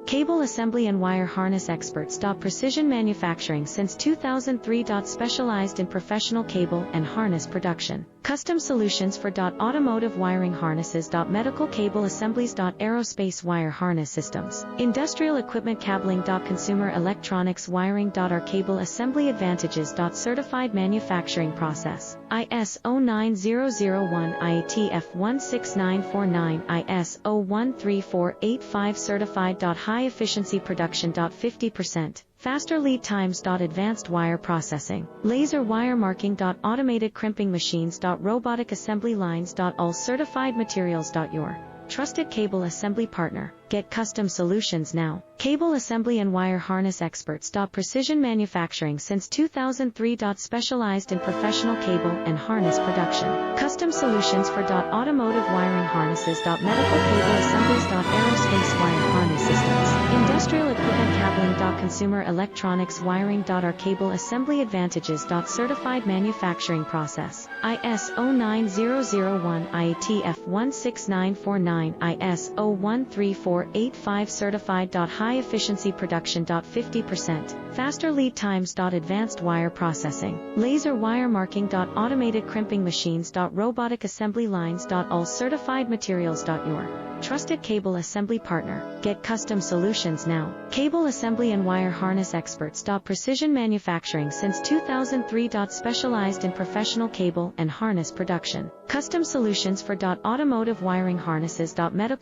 Cable assembly and wire harness experts. Precision manufacturing since 2003. Specialized in professional cable and harness production. Custom solutions for automotive wiring harnesses. Medical cable assemblies. Aerospace wire harness systems. Industrial equipment cabling. Consumer electronics wiring. Our cable assembly advantages. Certified manufacturing process. ISO 9001 IATF 16949 ISO 13485 certified. High efficiency production. 50%. Faster lead times. Advanced wire processing. Laser wire marking. Automated crimping machines. Robotic assembly lines. All certified materials. Your trusted cable assembly partner. Get custom solutions now. Cable assembly and wire harness experts. Precision manufacturing since 2003. Specialized in professional cable and harness production. Custom solutions for automotive wiring harnesses. Medical cable assemblies. Aerospace wire harness systems. Industrial equipment cabling. Consumer electronics wiring. Our cable assembly advantages. Certified manufacturing process. ISO 9001 IATF 16949 ISO 13485 certified. High efficiency production. 50%. Faster lead times. Advanced wire processing. Laser wire marking. Automated crimping machines. Robotic assembly lines. All certified materials. Your trusted cable assembly partner. Get custom solutions now. Cable assembly and wire harness experts. Precision manufacturing since 2003. Specialized in professional cable and harness production. Custom solutions for automotive wiring harnesses. Medical